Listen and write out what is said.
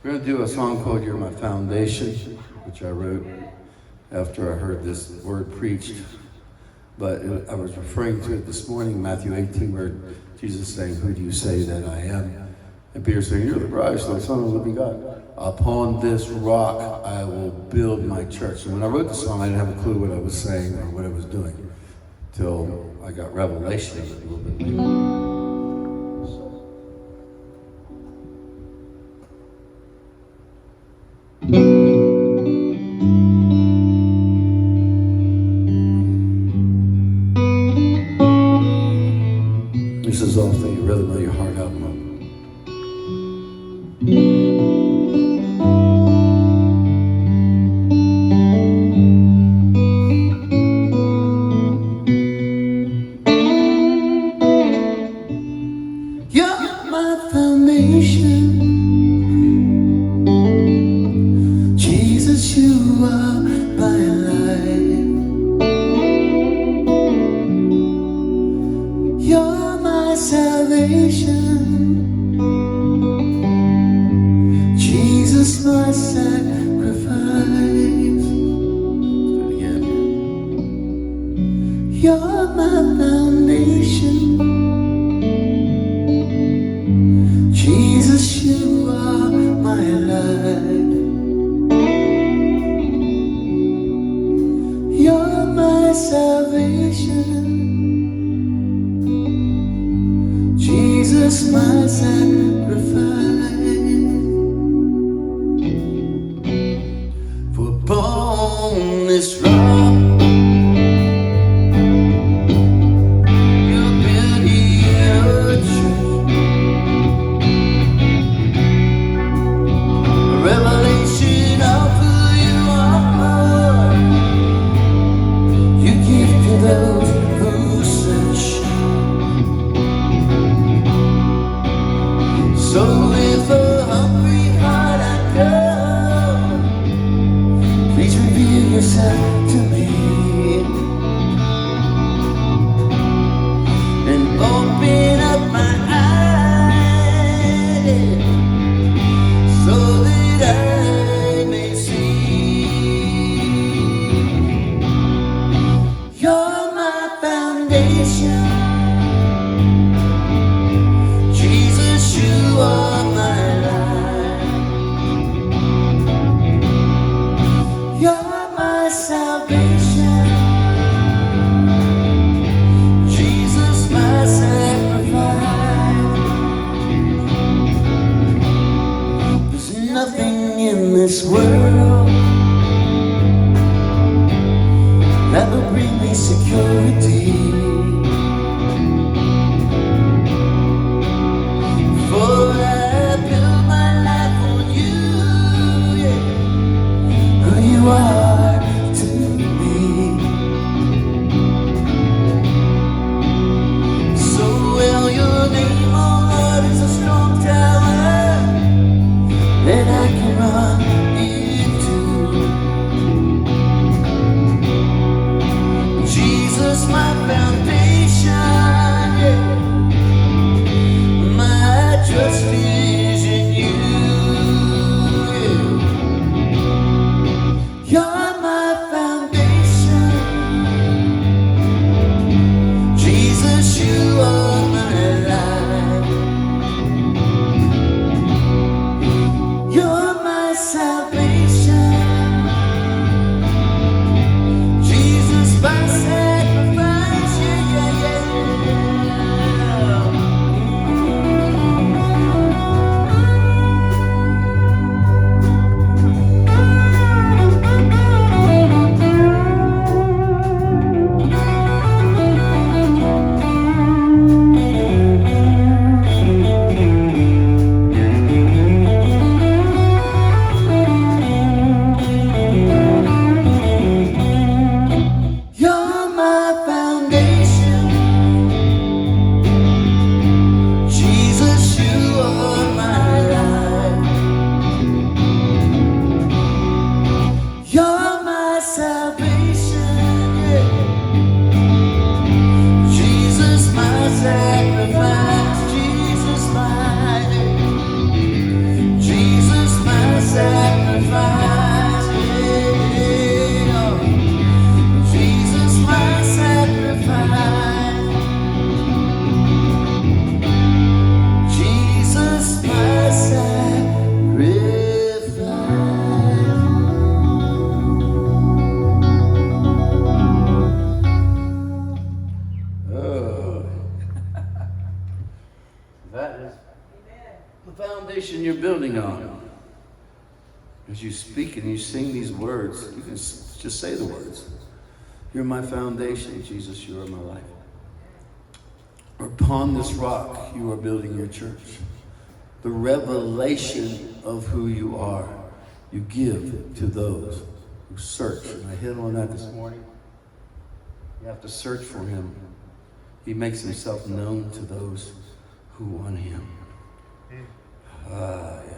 We're going to do a song called You're My Foundation, which I wrote after I heard this word preached. But I was referring to it this morning, Matthew 18, where Jesus is saying, who do you say that I am? And Peter saying, you're the Christ, the Son of the living God. Upon this rock I will build my church. And when I wrote the song, I didn't have a clue what I was saying or what I was doing till I got revelation of it a little bit later. This is off the Rhythm of Your Heart album. You're my foundation, Jesus, you are my life. You're my salvation, Jesus, my sacrifice. Do it again. You're my foundation, Jesus, you are my life. You're my salvation, Jesus, my sacrifice. For upon this rock you're building your church. A revelation of who you are. You give to those who search. So with a hungry heart I come, please reveal yourself to me and open up my eyes so that I may see. You're my foundation, Jesus, you are my life. You're my salvation, Jesus, my sacrifice. There's nothing in this world that will bring me security. For I build my life on you, yeah, who you are to me. So well, your name, oh Lord, is a strong tower that I can run into. Jesus, my foundation, yeah. My trust is in you. You're my foundation, Jesus, you are my life. You're my salvation, Jesus, my sacrifice. Yeah, yeah, yeah. You're my foundation, Jesus, you are my life. You're my salvation, yeah. Jesus, my sacrifice. Jesus, my building on. As you speak and you sing these words, you can just say the words. You're my foundation, Jesus, you are my life. Upon this rock, you are building your church. The revelation of who you are, you give to those who search. And I hit on that this morning. You have to search for him. He makes himself known to those who want him. Yeah.